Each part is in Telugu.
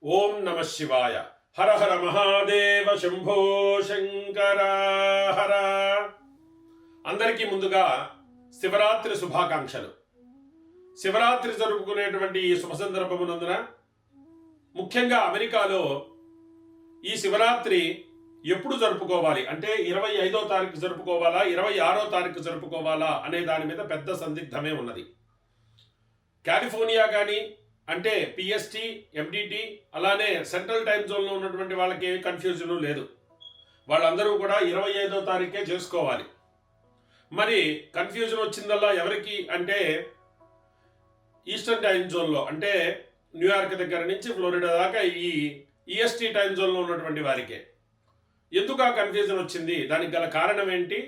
ఓం నమ శివాయ. హర హర మహాదేవ శంభో శంకర హర. అందరికీ ముందుగా శివరాత్రి శుభాకాంక్షలు. శివరాత్రి జరుపుకునేటువంటి ఈ శుభ సందర్భమునందున ముఖ్యంగా అమెరికాలో ఈ శివరాత్రి ఎప్పుడు జరుపుకోవాలి అంటే 25వ తారీఖు జరుపుకోవాలా 26వ తారీఖు జరుపుకోవాలా అనే దాని మీద పెద్ద సందిగ్ధమే ఉన్నది. కాలిఫోర్నియా కానీ అంటే పిఎస్టీ, ఎండిటి, అలానే సెంట్రల్ టైం జోన్లో ఉన్నటువంటి వాళ్ళకి ఏ కన్ఫ్యూజను లేదు. వాళ్ళందరూ కూడా 25వ తారీఖే చేసుకోవాలి. మరి కన్ఫ్యూజన్ వచ్చిందల్లా ఎవరికి అంటే ఈస్టర్న్ టైం జోన్లో అంటే న్యూయార్క్ దగ్గర నుంచి ఫ్లోరిడా దాకా ఈ ఈఎస్టీ టైం జోన్లో ఉన్నటువంటి వారికే. ఎందుకు ఆ కన్ఫ్యూజన్ వచ్చింది, దానికి గల కారణం ఏంటి,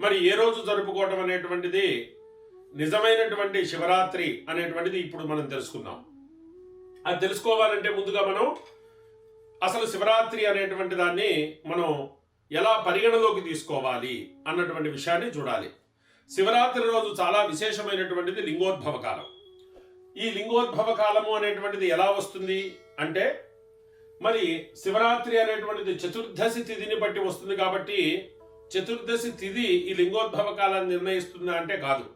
మరి ఏ రోజు జరుపుకోవటం అనేటువంటిది నిజమైనటువంటి శివరాత్రి అనేటువంటిది ఇప్పుడు మనం తెలుసుకుందాం. అది తెలుసుకోవాలంటే ముందుగా మనం అసలు శివరాత్రి అనేటువంటి దాన్ని మనం ఎలా పరిగణలోకి తీసుకోవాలి అన్నటువంటి విషయాన్ని చూడాలి. శివరాత్రి రోజు చాలా విశేషమైనటువంటిది లింగోద్భవ కాలం. ఈ లింగోద్భవ కాలము అనేటువంటిది ఎలా వస్తుంది అంటే మరి శివరాత్రి అనేటువంటిది చతుర్దశి తిథిని బట్టి వస్తుంది కాబట్టి చతుర్దశి తిథి ఈ లింగోద్భవ కాలాన్ని నిర్ణయిస్తుందా అంటే కాదు.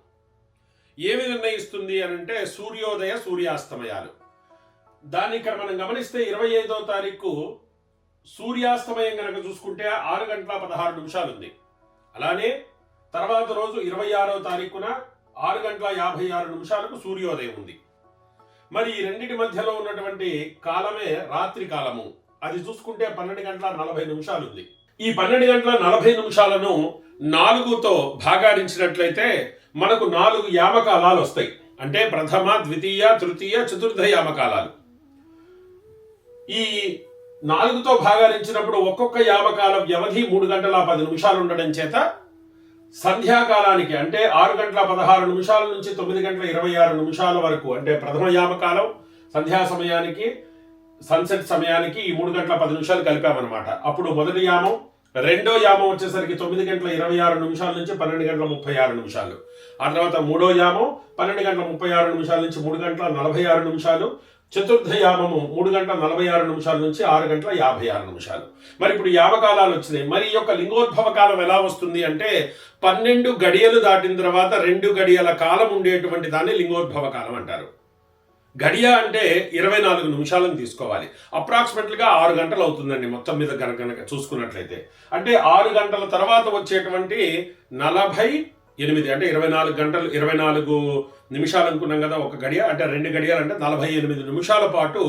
ఏమి నిర్ణయిస్తుంది అని అంటే సూర్యోదయ సూర్యాస్తమయాలు. దాన్ని ఇక్కడ మనం గమనిస్తే 25వ తారీఖు సూర్యాస్తమయం కనుక చూసుకుంటే 6:16 ఉంది. అలానే తర్వాత రోజు 26వ తారీఖున 6:56 సూర్యోదయం ఉంది. మరి ఈ రెండింటి మధ్యలో ఉన్నటువంటి కాలమే రాత్రి కాలము. అది చూసుకుంటే 12:40 ఉంది. ఈ 12:40 4తో భాగారించినట్లయితే మనకు 4 యామకాలాలు వస్తాయి. అంటే ప్రథమ, ద్వితీయ, తృతీయ, చతుర్థ యామకాలాలు. ఈ 4తో భాగాలించినప్పుడు ఒక్కొక్క యామకాల వ్యవధి 3:10 ఉండడం చేత సంధ్యాకాలానికి అంటే 6:16 నుంచి 9:26 వరకు అంటే ప్రథమ యామకాలం సంధ్యా సమయానికి సన్సెట్ సమయానికి ఈ 3:10 కలిపామన్నమాట. అప్పుడు మొదటి యామం, రెండో యామం వచ్చేసరికి 9:26 నుంచి 12:36. ఆ తర్వాత మూడో యామం 12:36 నుంచి 3:46. చతుర్థ యామము 3:46 నుంచి 6:56. మరి ఇప్పుడు యామకాలాలు వచ్చినాయి. మరి ఈ యొక్క లింగోద్భవ కాలం ఎలా వస్తుంది అంటే 12 గడియలు దాటిన తర్వాత 2 గడియల కాలం ఉండేటువంటి దాన్ని లింగోద్భవ కాలం అంటారు. గడియ అంటే 24 నిమిషాలను తీసుకోవాలి. అప్రాక్సిమేట్లీగా 6 గంటలు అవుతుందండి మొత్తం మీద కనుక చూసుకున్నట్లయితే. అంటే 6 గంటల తర్వాత వచ్చేటువంటి 48 అంటే 24 గంటలు 24 నిమిషాలు అనుకున్నాం కదా ఒక గడియ. అంటే 2 గడియాలు అంటే 48 నిమిషాల పాటు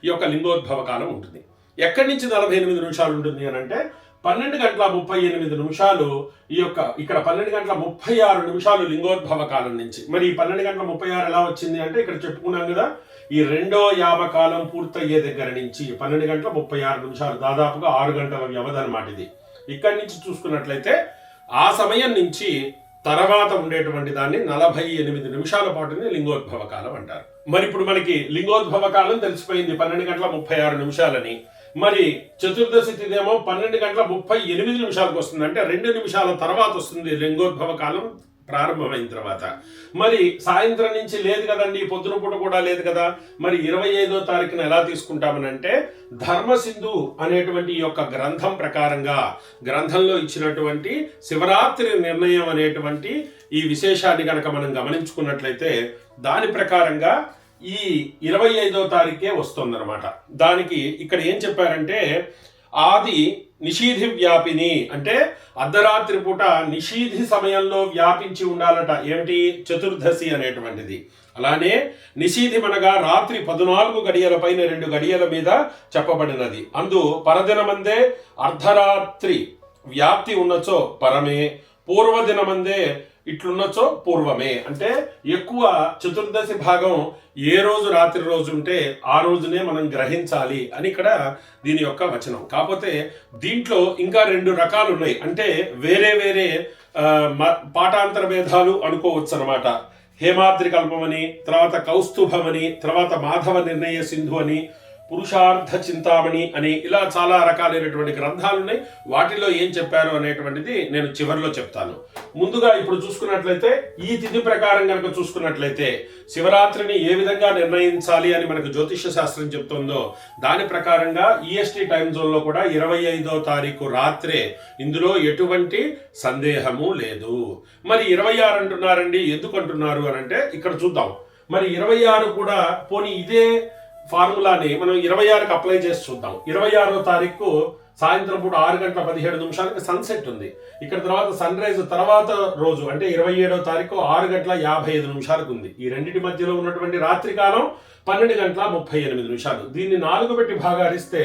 ఈ యొక్క లింగోద్భవ కాలం ఉంటుంది. ఎక్కడి నుంచి 48 నిమిషాలు ఉంటుంది అని అంటే 12:38 ఈ యొక్క ఇక్కడ 12:36 లింగోద్భవ కాలం నుంచి. మరి ఈ 12:36 ఎలా వచ్చింది అంటే ఇక్కడ చెప్పుకున్నాం కదా, ఈ రెండో యామకాలం పూర్తయ్యే దగ్గర నుంచి 12:36 దాదాపుగా 6 గంటల వ్యవధి అన్నమాట ఇది. ఇక్కడి నుంచి చూసుకున్నట్లయితే ఆ సమయం నుంచి తర్వాత ఉండేటువంటి దాన్ని 48 నిమిషాల పాటుని లింగోద్భవ కాలం అంటారు. మరి ఇప్పుడు మనకి లింగోద్భవ కాలం తెలిసిపోయింది 12:36 మరి చతుర్దశి తిథేమో 12:38 వస్తుంది. అంటే 2 నిమిషాల తర్వాత వస్తుంది లింగోద్భవ కాలం ప్రారంభమైన తర్వాత. మరి సాయంత్రం నుంచి లేదు కదండి, పొద్దున పూట కూడా లేదు కదా. మరి 25వ తారీఖున ఎలా తీసుకుంటామని అంటే ధర్మసింధు అనేటువంటి ఈ యొక్క గ్రంథం ప్రకారంగా గ్రంథంలో ఇచ్చినటువంటి శివరాత్రి నిర్ణయం అనేటువంటి ఈ విశేషాన్ని కనుక మనం గమనించుకున్నట్లయితే దాని ప్రకారంగా ఈ 25వ తారీఖే వస్తుందన్నమాట. దానికి ఇక్కడ ఏం చెప్పారంటే ఆది నిషీధి వ్యాపిని అంటే అర్ధరాత్రి పూట నిషీధి సమయంలో వ్యాపించి ఉండాలట. ఏమిటి? చతుర్దశి అనేటువంటిది. అలానే నిషీధి అనగా రాత్రి 14 గడియల పైన 2 గడియల మీద చెప్పబడినది. అందు పరదినమందే అర్ధరాత్రి వ్యాప్తి ఉన్నచో పరమే, పూర్వదినమందే ఇట్లున్నచో పూర్వమే. అంటే ఎక్కువ చతుర్దశి భాగం ఏ రోజు రాత్రి రోజు ఉంటే ఆ రోజునే మనం గ్రహించాలి అని ఇక్కడ దీని యొక్క వచనం. కాకపోతే దీంట్లో ఇంకా 2 రకాలు ఉన్నాయి. అంటే వేరే వేరే పాఠాంతర భేదాలు అనుకోవచ్చు అనమాట. హేమాద్రి కల్పమని, తర్వాత కౌస్తుభమని, తర్వాత మాధవ నిర్ణయ సింధు అని, పురుషార్థ చింతామణి అని ఇలా చాలా రకాలైనటువంటి గ్రంథాలు ఉన్నాయి. వాటిలో ఏం చెప్పారు అనేటువంటిది నేను చివరిలో చెప్తాను. ముందుగా ఇప్పుడు చూసుకున్నట్లయితే ఈ తిథి ప్రకారం కనుక చూసుకున్నట్లయితే శివరాత్రిని ఏ విధంగా నిర్ణయించాలి అని మనకు జ్యోతిష్య శాస్త్రం చెప్తుందో దాని ప్రకారంగా ఈఎస్టీ టైం జోన్ లో కూడా 25వ తారీఖు రాత్రే, ఇందులో ఎటువంటి సందేహము లేదు. మరి 26 అంటున్నారండి, ఎందుకు అంటున్నారు అని అంటే ఇక్కడ చూద్దాం. మరి 26 కూడా పోనీ ఇదే ఫార్ములాని మనం 26కి అప్లై చేసి చూద్దాం. 26వ తారీఖు సాయంత్రం పూట 6:17 సన్సెట్ ఉంది. ఇక్కడ తర్వాత సన్ రైజ్ తర్వాత రోజు అంటే 27వ తారీఖు 6:55 ఉంది. ఈ రెండింటి మధ్యలో ఉన్నటువంటి రాత్రి కాలం 12:38. దీన్ని 4 పెట్టి భాగారిస్తే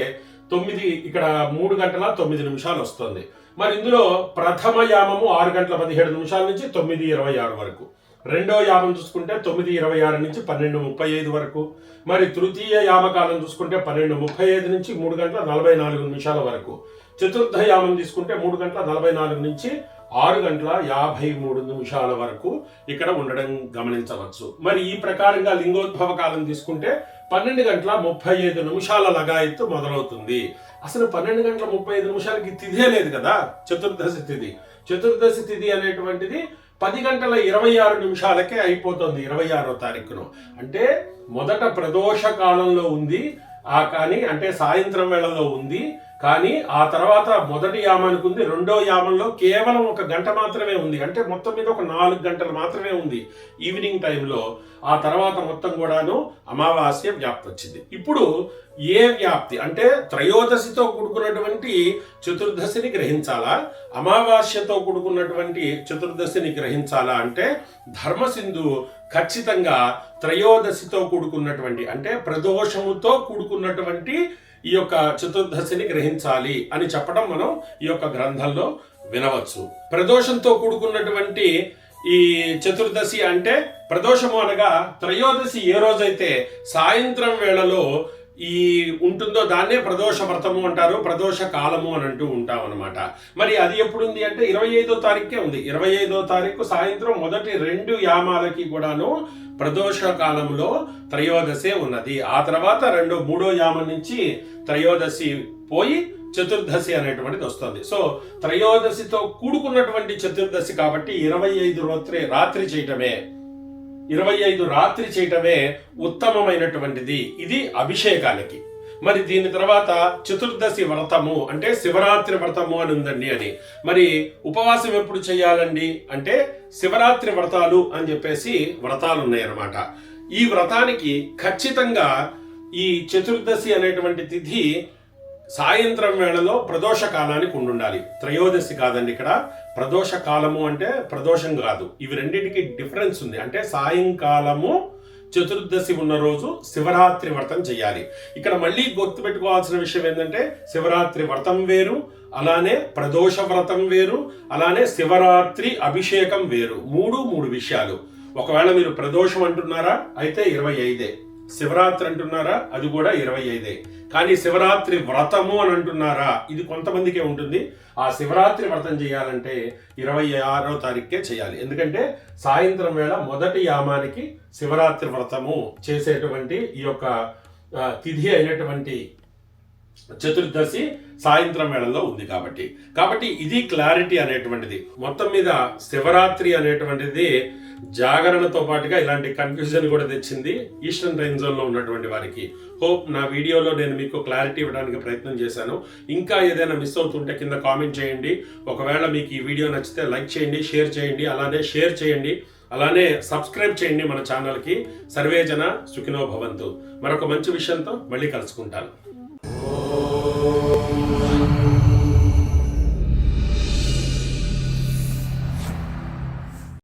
9, ఇక్కడ 3:09 వస్తుంది. మరి ఇందులో ప్రథమ యామము 6:17 నుంచి 9:26 వరకు, రెండో యామం చూసుకుంటే 9:26 నుంచి 12:35 వరకు, మరి తృతీయ యామకాలం చూసుకుంటే 12:35 నుంచి 3:44 వరకు, చతుర్థ యామం తీసుకుంటే 3:44 నుంచి 6:53 వరకు ఇక్కడ ఉండడం గమనించవచ్చు. మరి ఈ ప్రకారంగా లింగోద్భవ కాలం తీసుకుంటే 12:35 లగాయత్తు మొదలవుతుంది. అసలు 12:35 తిథే లేదు కదా, చతుర్దశి తిథి. చతుర్దశి తిథి అనేటువంటిది 10:26 అయిపోతుంది 26వ తారీఖును. అంటే మొదట ప్రదోష కాలంలో ఉంది, కానీ అంటే సాయంత్రం వేళలో ఉంది, కానీ ఆ తర్వాత మొదటి యామానికి ఉంది, రెండో యామంలో కేవలం 1 గంట మాత్రమే ఉంది. అంటే మొత్తం మీద ఒక 4 గంటలు మాత్రమే ఉంది ఈవినింగ్ టైంలో. ఆ తర్వాత మొత్తం కూడాను అమావాస్య వ్యాప్తి వచ్చింది. ఇప్పుడు ఏ వ్యాప్తి అంటే త్రయోదశితో కూడుకున్నటువంటి చతుర్దశిని గ్రహించాలా, అమావాస్యతో కూడుకున్నటువంటి చతుర్దశిని గ్రహించాలా అంటే ధర్మసింధు ఖచ్చితంగా త్రయోదశితో కూడుకున్నటువంటి అంటే ప్రదోషముతో కూడుకున్నటువంటి ఈ యొక్క చతుర్దశిని గ్రహించాలి అని చెప్పడం మనం ఈ యొక్క గ్రంథంలో వినవచ్చు. ప్రదోషంతో కూడుకున్నటువంటి ఈ చతుర్దశి అంటే ప్రదోషము అనగా త్రయోదశి ఏ రోజైతే సాయంత్రం వేళలో ఈ ఉంటుందో దాన్నే ప్రదోష వ్రతము అంటారు, ప్రదోష కాలము అని అంటూ ఉంటాం అనమాట. మరి అది ఎప్పుడుంది అంటే 25వ తారీఖే ఉంది. 25వ తారీఖు సాయంత్రం మొదటి 2 యామాలకి కూడాను ప్రదోష కాలంలో త్రయోదశే ఉన్నది. ఆ తర్వాత 3వ యామం నుంచి త్రయోదశి పోయి చతుర్దశి అనేటువంటిది వస్తుంది. సో త్రయోదశితో కూడుకున్నటువంటి చతుర్దశి కాబట్టి 25 రాత్రి చేయటమే, 25 రాత్రి చేయటమే ఉత్తమమైనటువంటిది. ఇది అభిషేకానికి. మరి దీని తర్వాత చతుర్దశి వ్రతము అంటే శివరాత్రి వ్రతము అని ఉందండి అని. మరి ఉపవాసం ఎప్పుడు చేయాలండి అంటే శివరాత్రి వ్రతాలు అని చెప్పేసి వ్రతాలు ఉన్నాయన్నమాట. ఈ వ్రతానికి ఖచ్చితంగా ఈ చతుర్దశి అనేటువంటి తిథి సాయంత్రం వేళలో ప్రదోష కాలానికి ఉండాలి. త్రయోదశి కాదండి, ఇక్కడ ప్రదోష కాలము అంటే ప్రదోషం కాదు. ఇవి రెండింటికి డిఫరెన్స్ ఉంది. అంటే సాయంకాలము చతుర్దశి ఉన్న రోజు శివరాత్రి వ్రతం చేయాలి. ఇక్కడ మళ్ళీ గుర్తుపెట్టుకోవాల్సిన విషయం ఏంటంటే శివరాత్రి వ్రతం వేరు, అలానే ప్రదోష వ్రతం వేరు, అలానే శివరాత్రి అభిషేకం వేరు. మూడు విషయాలు. ఒకవేళ మీరు ప్రదోషం అంటున్నారా అయితే 25, శివరాత్రి అంటున్నారా అది కూడా 25. కానీ శివరాత్రి వ్రతము అని అంటున్నారా ఇది కొంతమందికే ఉంటుంది. ఆ శివరాత్రి వ్రతం చేయాలంటే 26వ తారీఖుకే చేయాలి. ఎందుకంటే సాయంత్రం వేళ మొదటి యామానికి శివరాత్రి వ్రతము చేసేటువంటి ఈ యొక్క తిథి అయినటువంటి చతుర్దశి సాయంత్రం వేళల్లో ఉంది కాబట్టి ఇది క్లారిటీ అనేటువంటిది. మొత్తం మీద శివరాత్రి అనేటువంటిది జాగరణతో పాటుగా ఇలాంటి కన్ఫ్యూజన్ కూడా తెచ్చింది ఈస్టర్న్ టైం జోన్ లో ఉన్నటువంటి వారికి. హోప్ నా వీడియోలో నేను మీకు క్లారిటీ ఇవ్వడానికి ప్రయత్నం చేశాను. ఇంకా ఏదైనా మిస్ అవుతుంటే కింద కామెంట్ చేయండి. ఒకవేళ మీకు ఈ వీడియో నచ్చితే లైక్ చేయండి, షేర్ చేయండి, అలానే షేర్ చేయండి, అలానే సబ్స్క్రైబ్ చేయండి మన ఛానల్కి. సర్వేజన సుఖినో భవంతు. మరొక మంచి విషయంతో మళ్ళీ కలుసుకుంటాను.